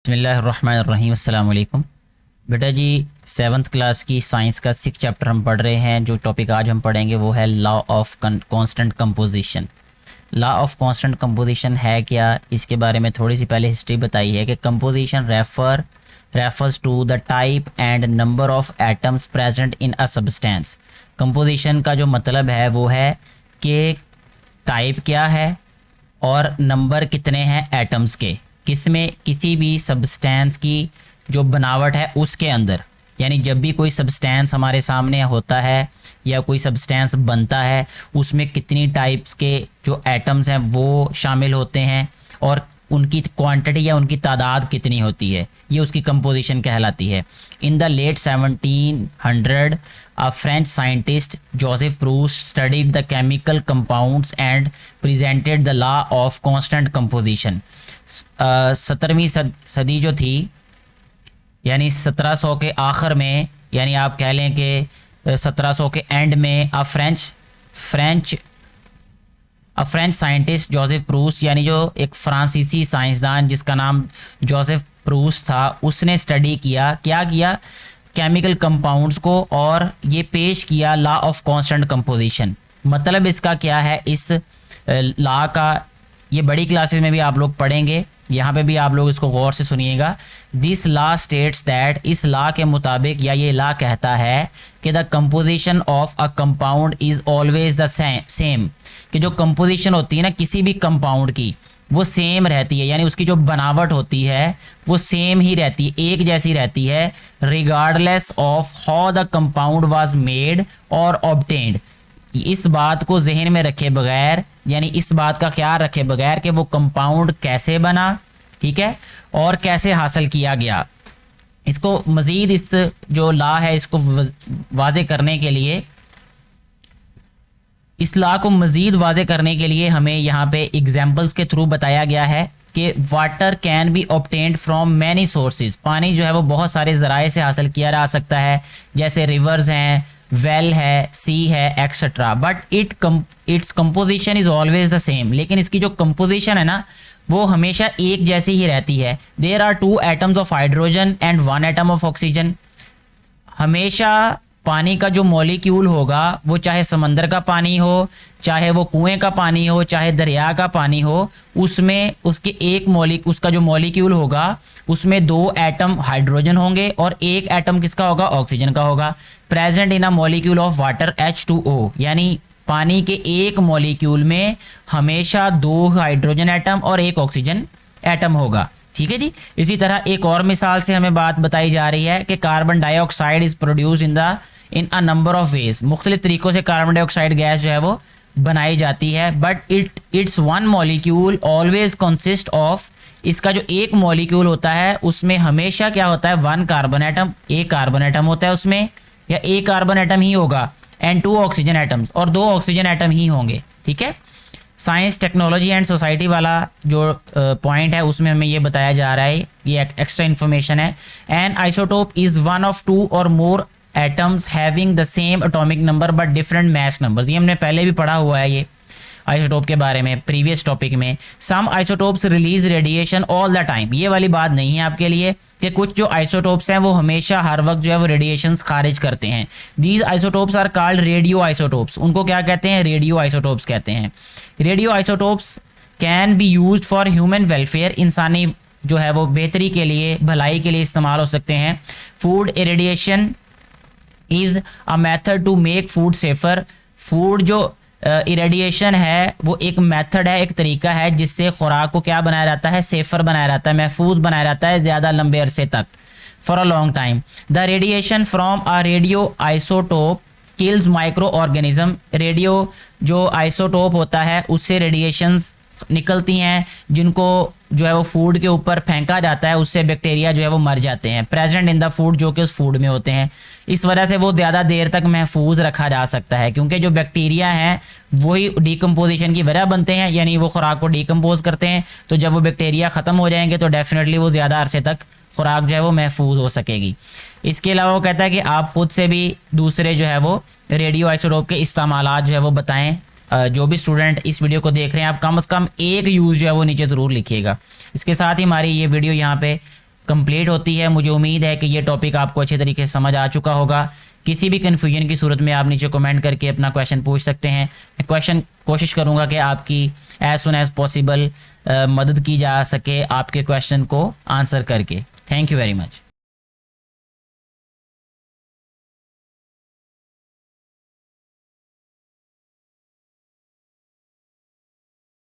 बिस्मिल्लाहिर्रहमानिर्रहीम अस्सलाम वालेकुम। बेटा जी, 7th क्लास की साइंस का 6 चैप्टर हम पढ़ रहे हैं। जो टॉपिक आज हम पढ़ेंगे वो है law of constant composition. Law of constant composition है क्या, इसके बारे में थोड़ी सी पहले हिस्ट्री बताई है कि composition refers to the type and number of atoms present in a substance. Composition का जो मतलब है वो है कि टाइप क्या है और नंबर कितने हैं एटम्स के, किसमें किसी भी सब्सटेंस की जो बनावट है उसके अंदर। यानी जब भी कोई सब्सटेंस हमारे सामने होता है या कोई सब्सटेंस बनता है उसमें कितनी टाइप्स के जो एटम्स हैं वो शामिल होते हैं और उनकी क्वांटिटी या उनकी तादाद कितनी होती है, ये उसकी कंपोजिशन कहलाती है। In the late 1700 a French scientist Joseph Proust studied the chemical compounds and presented the law of constant composition। 17वीं सदी जो थी यानी 1700 के आखिर में, यानी आप कह लें कि 1700 के एंड में फ्रेंच साइंटिस्ट जोसेफ प्रूस्ट, यानी जो एक फ्रांसीसी साइंसदान जिसका नाम जोसेफ प्रूस्ट था, उसने स्टडी किया, क्या किया, केमिकल कंपाउंड्स को, और ये पेश किया लॉ ऑफ कांस्टेंट कंपोजिशन। मतलब इसका क्या है, इस लॉ का ये बड़ी क्लासेस में भी आप लोग पढ़ेंगे, यहाँ पे भी आप लोग इसको गौर से सुनिएगा। दिस लॉ स्टेट्स दैट, इस लॉ के मुताबिक या ये लॉ कहता है कि the composition of a compound is always the same, कि जो कंपोजिशन होती है ना किसी भी कंपाउंड की वो सेम रहती है, यानी उसकी जो बनावट होती है वो सेम ही रहती है, एक जैसी रहती है, regardless of how the compound was made और ऑब्टेन्ड। इस बात को जहन में रखे बगैर, यानी इस बात का ख्याल रखे बगैर कि वो कंपाउंड कैसे बना, ठीक है, और कैसे हासिल किया गया। इसको मज़ीद, इस जो लॉ है इसको वाज़े करने के लिए, इस लॉ को मज़ीद वाज़े करने के लिए हमें यहाँ पे एग्जाम्पल्स के थ्रू बताया गया है कि water can be obtained from many sources. पानी जो है वो बहुत सारे ज़राए से हासिल किया जा सकता है, जैसे रिवर्स हैं, वेल है, सी है, etcetera. But its composition is always the same. लेकिन इसकी जो कंपोजिशन है ना वो हमेशा एक जैसी ही रहती है। There are 2 atoms of hydrogen and 1 atom of oxygen. हमेशा पानी का जो मॉलिक्यूल होगा वो चाहे समंदर का पानी हो, चाहे वो कुएं का पानी हो, चाहे दरिया का पानी हो, उसमें उसके उसका जो मॉलिक्यूल होगा उसमें 2 एटम हाइड्रोजन होंगे और 1 एटम किसका होगा, ऑक्सीजन का होगा। Present in a molecule of water H2O, यानी पानी के एक मॉलिक्यूल में हमेशा 2 हाइड्रोजन एटम और 1 ऑक्सीजन एटम होगा, ठीक है जी। इसी तरह एक और मिसाल से हमें बात बताई जा रही है कि carbon dioxide is produce in a number of ways. मुख्तलिफ तरीक़ों से कार्बन डाइऑक्साइड गैस जो है वो बनाई जाती है, but it's one molecule always consist of, इसका जो एक मॉलिक्यूल होता है उसमें हमेशा क्या होता है, 1 कार्बन एटम, एक कार्बन एटम होता है उसमें, या एक कार्बन एटम ही होगा, एंड 2 ऑक्सीजन एटम्स, और 2 ऑक्सीजन एटम ही होंगे, ठीक है। साइंस, टेक्नोलॉजी एंड सोसाइटी वाला जो पॉइंट है उसमें हमें ये बताया जा रहा है, ये एक्स्ट्रा इन्फॉर्मेशन है। N isotope is one of 2 और मोर atoms having the same atomic number but different mass numbers. ये हमने पहले भी पढ़ा हुआ है ये आइसोटोप के बारे में प्रीवियस टॉपिक में। Some isotopes release radiation all the time. ये वाली बात नहीं है आपके लिए कि कुछ जो आइसोटोप्स हैं वो हमेशा हर वक्त जो है वो रेडिएशंस खारिज करते हैं। These isotopes are called radio isotopes. उनको क्या कहते हैं, रेडियो आइसोटोप्स कहते हैं। Radio isotopes can be used for human welfare. इंसानी जो है वो बेहतरी के लिए, भलाई के लिए इस्तेमाल हो सकते हैं। Food irradiation is a method to make food safer. Food जो इरेडिएशन है वो एक मेथड है, एक तरीका है जिससे खुराक को क्या बनाया जाता है, सेफर बनाया जाता है, महफूज बनाया जाता है ज़्यादा लंबे अरसे तक, for a long time. The radiation from a radio isotope kills micro organism. Radio जो आइसोटोप होता है उससे रेडिएशंस निकलती हैं जिनको जो है वो फूड के ऊपर फेंका जाता है, उससे बैक्टीरिया जो है वो मर जाते हैं, प्रेजेंट इन द फूड, जो कि उस फूड में होते हैं। इस वजह से वो ज़्यादा देर तक महफूज रखा जा सकता है, क्योंकि जो बैक्टीरिया हैं वही डिकम्पोजिशन की वजह बनते हैं, यानी वो खुराक को डिकम्पोज करते हैं। तो जब वो बैक्टीरिया ख़त्म हो जाएंगे तो डेफिनेटली वो ज़्यादा अरसे तक खुराक जो है वो महफूज हो सकेगी। इसके अलावा वो कहता है कि आप खुद से भी दूसरे जो है वो रेडियो आइसोटोप के इस्तेमालात जो है वो बताएं। जो भी स्टूडेंट इस वीडियो को देख रहे हैं आप कम से कम एक यूज़ जो है वो नीचे ज़रूर लिखिएगा। इसके साथ ही हमारी ये वीडियो यहाँ पे कंप्लीट होती है। मुझे उम्मीद है कि ये टॉपिक आपको अच्छे तरीके से समझ आ चुका होगा। किसी भी कन्फ्यूजन की सूरत में आप नीचे कमेंट करके अपना क्वेश्चन पूछ सकते हैं। मैं कोशिश करूँगा कि आपकी एज सुन एज पॉसिबल मदद की जा सके आपके क्वेश्चन को आंसर करके। Thank you very much.